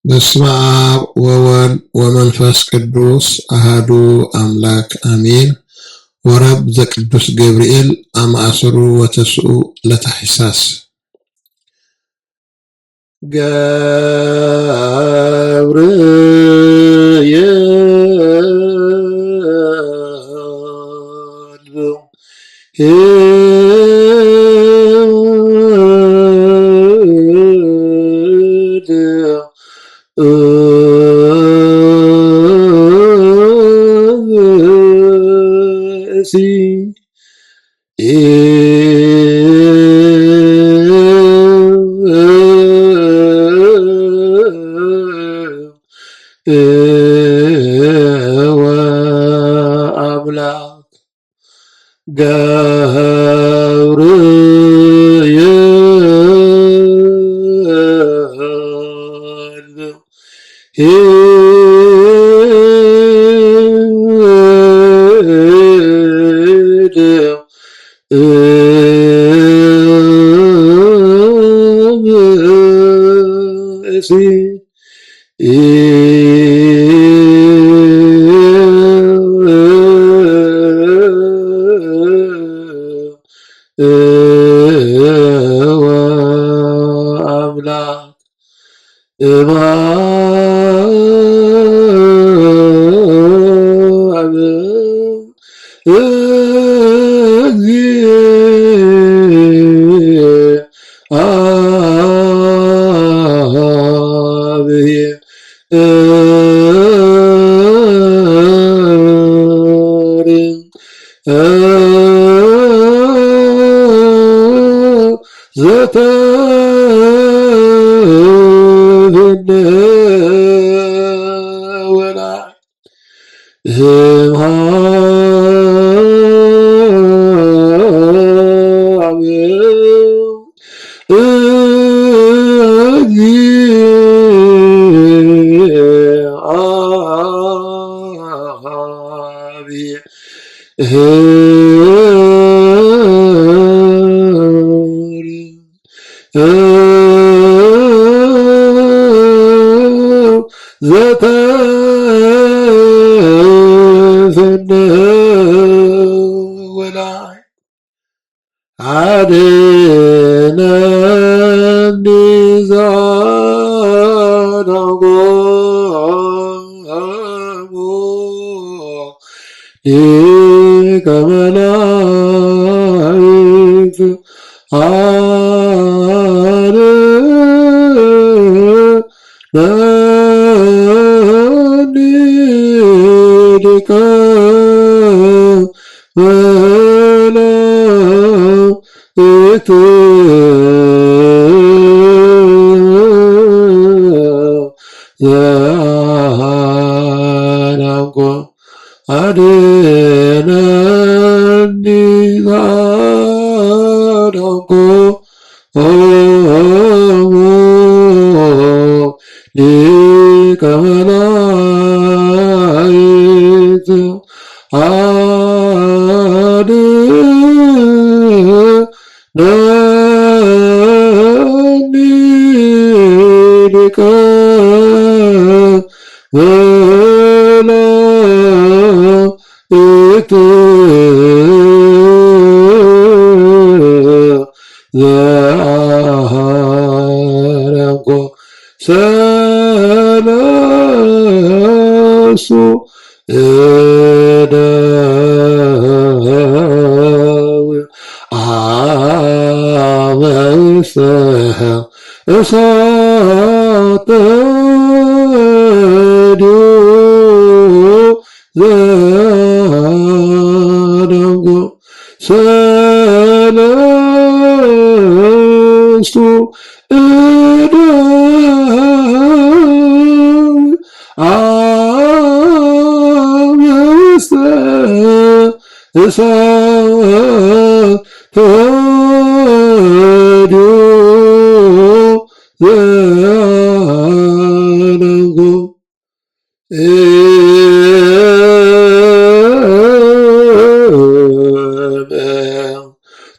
በስመ አብ ወወልድ ወመንፈስ ቅዱስ አሐዱ አምላክ አሜን። ወረብ ዘቅዱስ ገብርኤል አማእሰሩ ወተስኡ ለታኅሳስ ወአምላክ አድነኒ ዘአዳጎሙ ሊቀ መላእክት አድነኒ ሊቀ መላእክት ዘአዳንኮ አድነኒ ዘአዳንኮ ሊቀ መላእክት አድነኒ ሊቀ መላእክት ዘአዳንኮ ሰለሱ እደው አበሰ እሳተ ዘአዳንኮ ሰለሱ እደው አበሰ እሳተ ዘአዳንኮ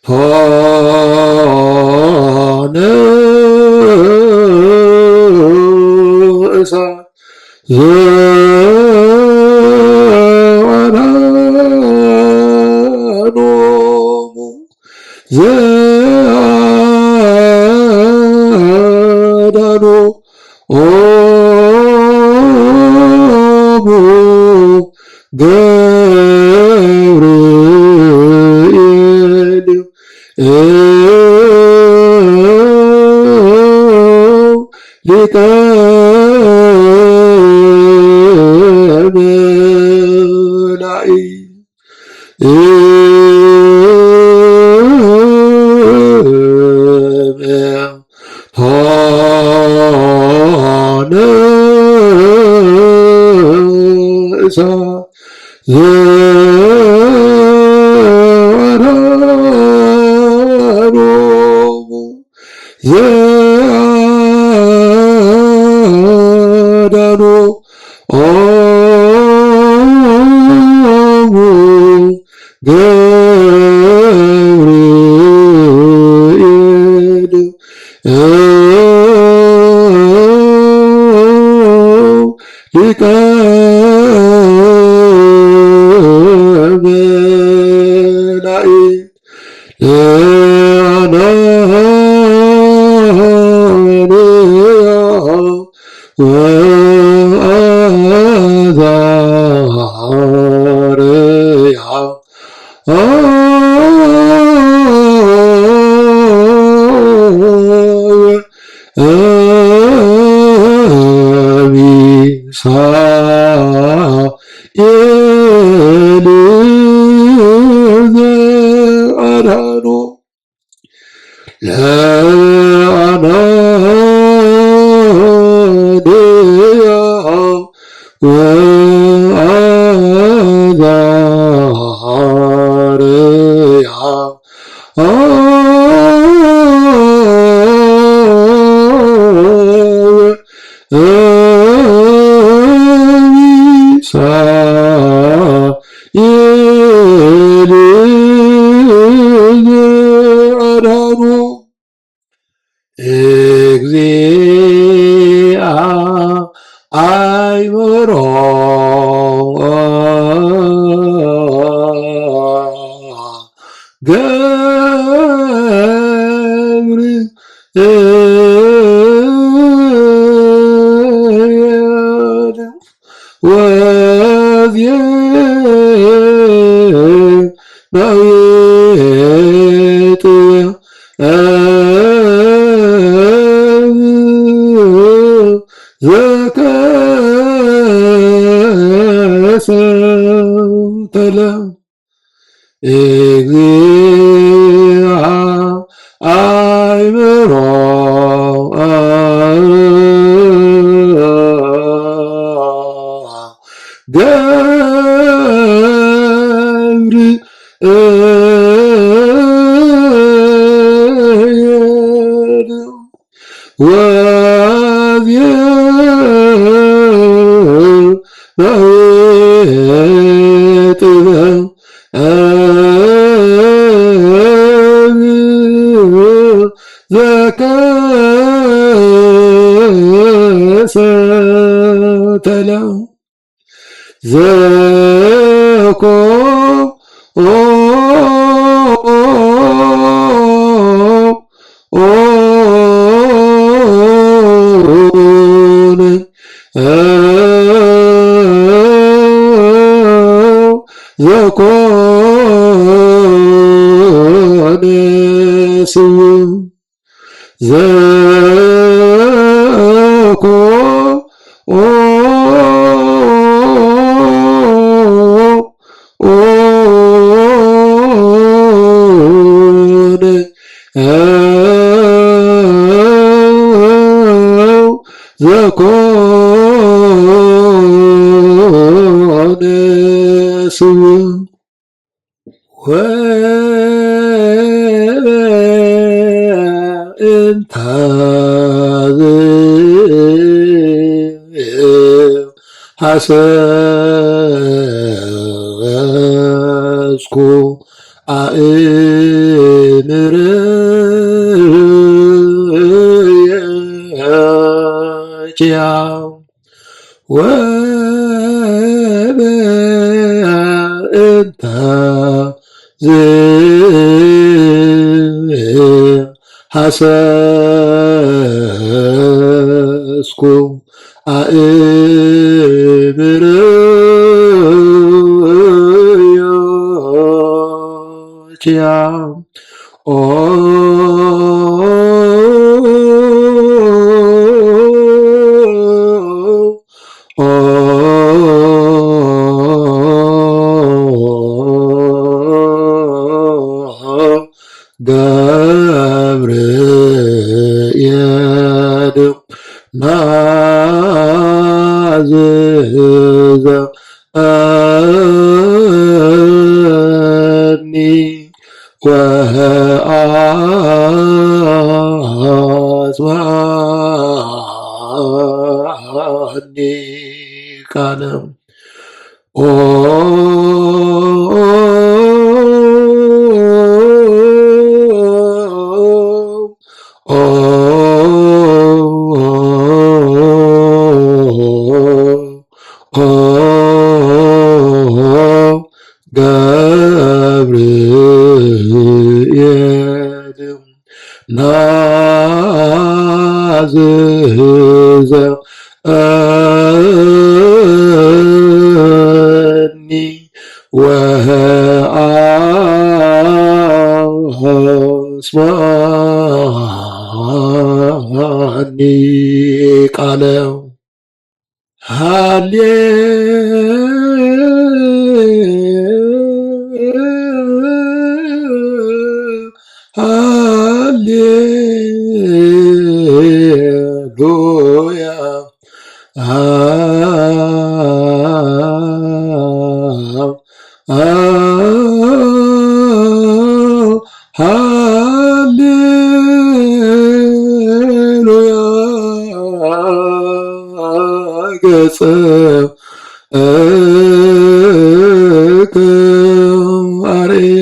ሆነ እሳት ዘወራኖሙ ዘአዳኖ ኦሙ ገብርኤል ሊቀ ሆነ እሳት ዘወራሮሙ ዘአዳኖ ኦሙ ገብርኤል ሊቀ መላእክት ለአናንያ ወአዛርያ ሚሳኤል ዘአዳኖ ለአናንያ ወአዛርያ ሚሳኤል ዘአዳኖ እግዚአ አእምሮ ገብርኤል ወዜናዊት ዘከሰተለ እግዚአ አእምሮ ገብርኤል ወዜናዊት ዘከሰተለ ዘኮነ ስውር ዘኮነ ስውር ወእንተ ሐሰስኩ አእምርየ ወበእንተ ሐሰስኩ አእምርያ ኦ ገብርኤል ናዝዘኒ ወአጽዋኒ ቃለ ኦ ገብርኤል ናዝዘኒ ወአጽዋኒ ቃለ ሃሌሉያ ሃሌሉያ ገጸ አርየ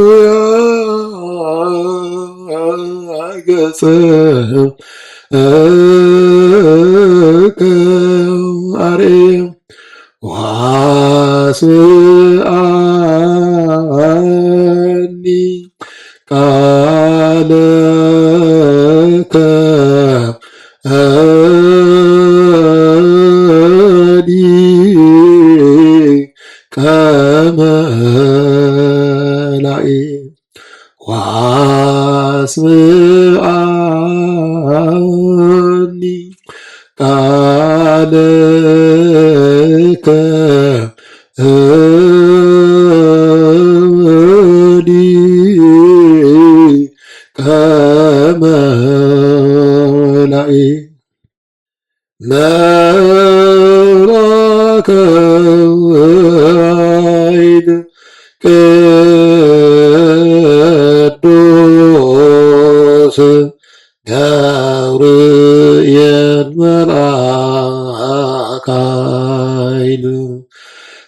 ሃሌሉያ ገጸ አርየ ወአስምዓኒ ቃለከ ከመላእክት ወአስምዓኒ ቃለከ ከመላእክት መልአከ ኃይል ቅዱስ ገብርኤል መልአከ ኃይል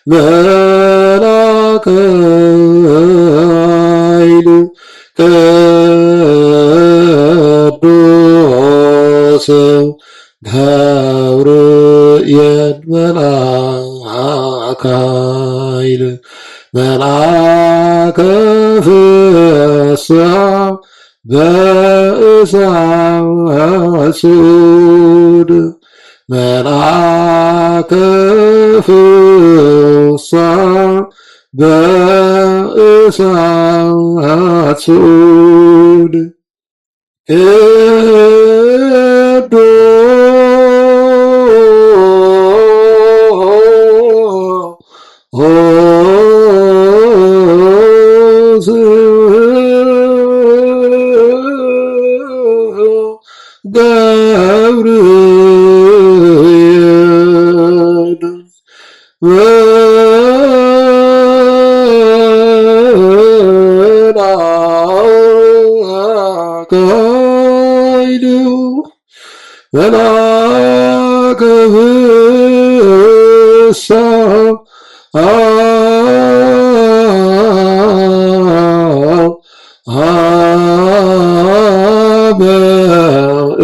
መልአከ ኃይል ቅዱስ ገብርኤል መልአከ ኃይል መልአከ ፍስሐ በእሳት ጽዑድ መልአከ ፍስሐ በእሳት ጽዑድ ገብርኤል መልአከ ፍስሐ አበ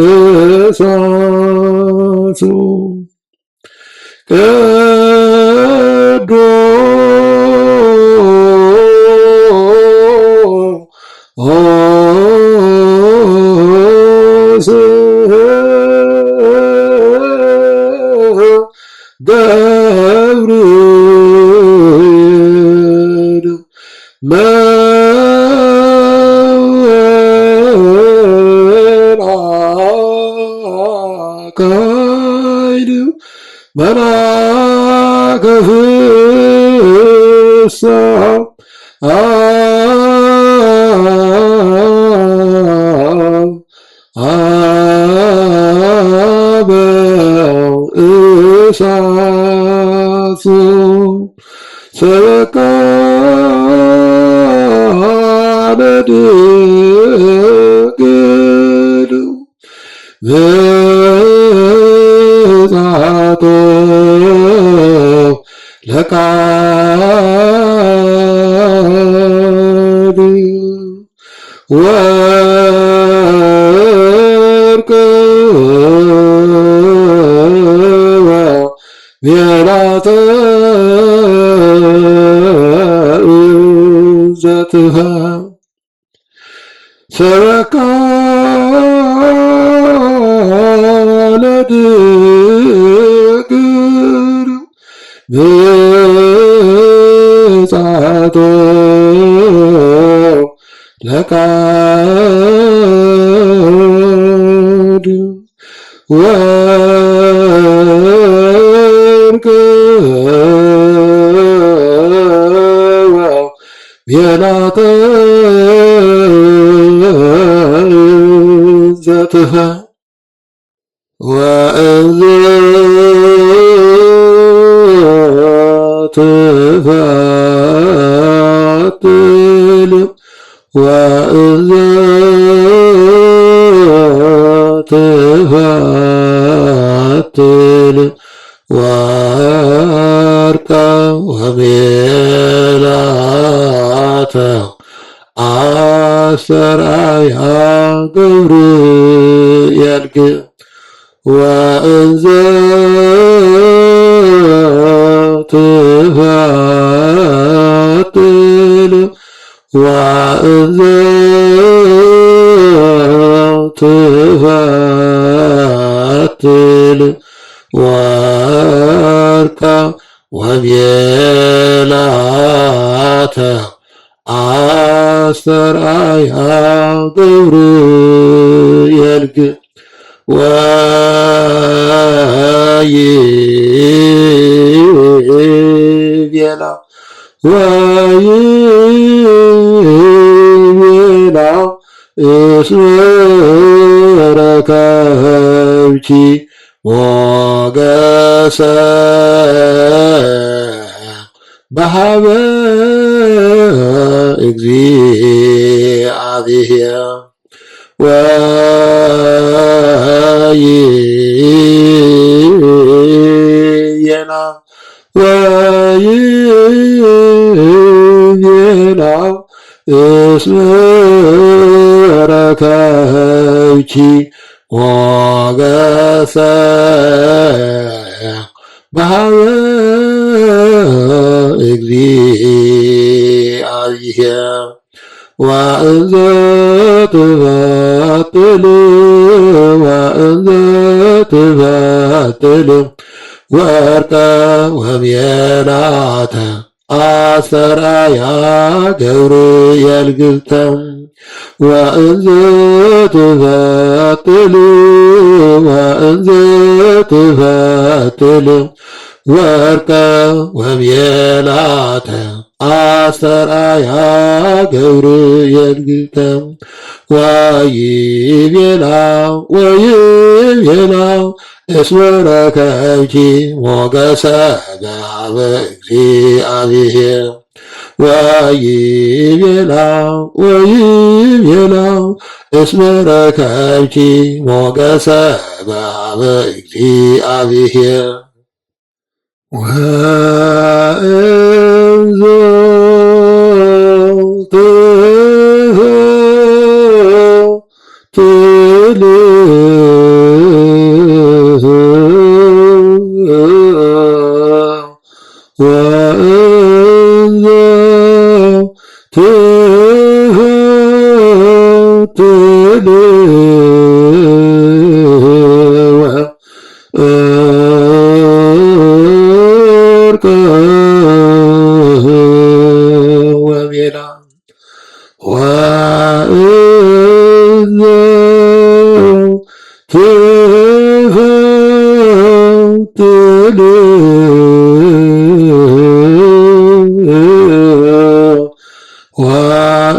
እሳቱ ቅዱስ ገብርኤል መልአከ ኃይል መልአከ ፍስሐ አበ እሳቱ ሰበካ ለድንግል ብፅዓቶ ለቃል ወርቅ ወሜላተ እዘትሃ ሰበካ ለድንግል ብፅዓቶ ለቃል ወርቅ ወሜላተ እዘትሃ ወእንዘ ትፈትል ወእንዘ ትፈትል ወርቀ ወሜላተ አስተርአያ ገብርኤል ወእንዘ ትፈትል ወእንዘ ትፈትል ወርቀ ወሜላተ አስተርአያ ገብርኤል ወይቤላ እስመ ረከብኪ ሞገሰ በሀበ እግዚአብሔር ወይቤላ እስመ ረከብኪ ሞገሰ በሀበ እግዚአብሔር ወእንዘ ትፈትል ወርቀ ወሜላተ አስተርአያ ገብርኤል ወእንዘ ትፈትል ወርቀ ወሜላተ አስተርአያ ገብርኤል ወይቤላ እስመ ረከብኪ ሞገሰ በሀበ እግዚአብሔር ወይቤላ እስመ ረከብኪ ሞገሰ በኀበ እግዚአብሔር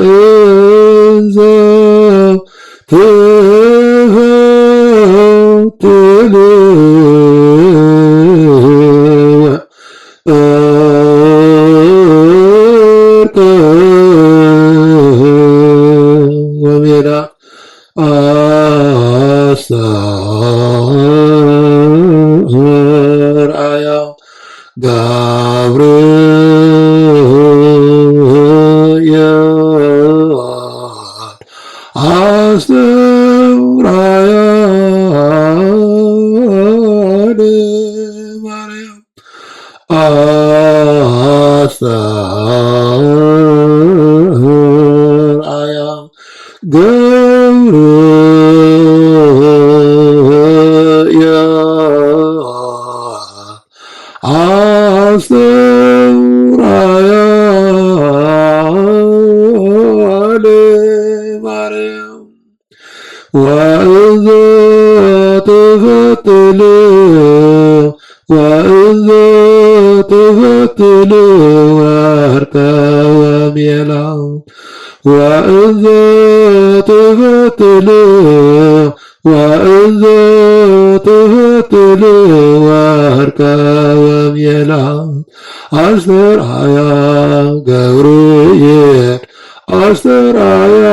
ወእንዘ አስተርአያ ገብርየ አስተርአያ ለማርያም አስተርአያ ገብርየ አስተርአያ ለማርያም ወእንዘ ትፈትል ወርቀ ወሜላው ወእንዘ ትፈትል ወርቀ ወሜላው አስተርአያ ገብርኤል አስተርአያ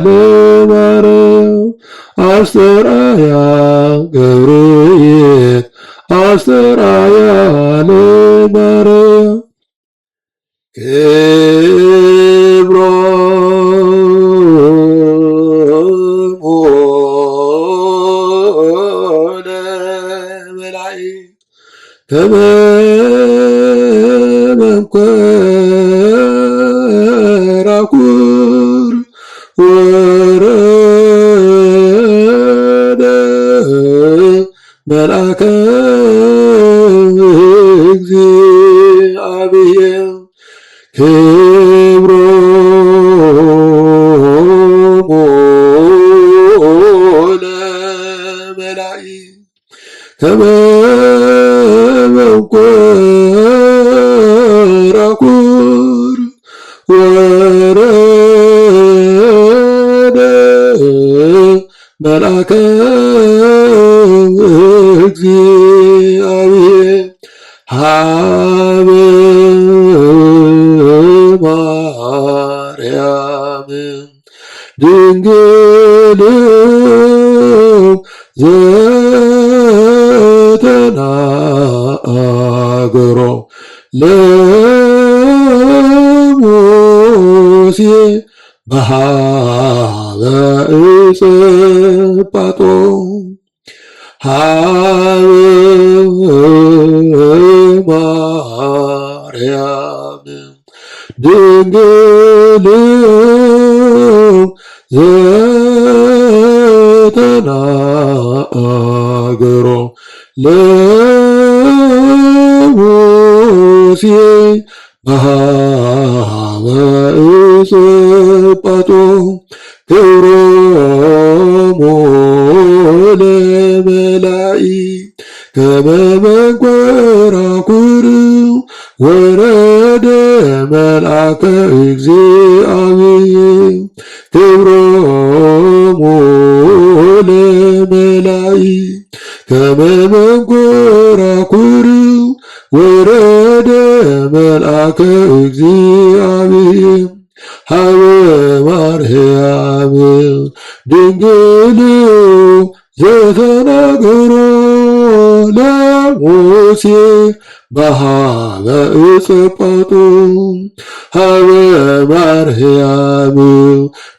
ለማርያም አስተርአያ ገብርኤል አስተርአያ ለማርያም ክብሮሙ ለመላእክት ከመ መንኰራኵር ወረደ መልአከ እግዚአብሔር ክብሮሙ ለመላእክት ከመ መንኰራኵር ወረደ መልአከ እግዚአብሔር ሀበ ማርያም ድንግል ዘተናገሮ ለሙሴ በኀበ ዕፀ ጳጦም ሀበ ማርያም ድንግል ዘተናገሮ ለሙሴ በኀበ ዕፀ ጳጦም ክብሮሙ ለመላእክት ከመ መንኰራኵር ወረደ መልአከ እግዚአብሔር ክብሮሙ ለመላእክት ከመ መንኰራኵር ወረደ መልአከ መልአከ እግዚአብሔር ሀበ ማርያም ድንግል ዘተናገሮ ለሙሴ በሃበ ዕፀ ጳጦም ሀበ ማርያም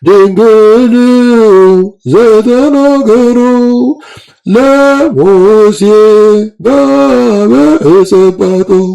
ድንግል ዘተናገሮ ለሙሴ በሃበ ዕፀ ጳጦም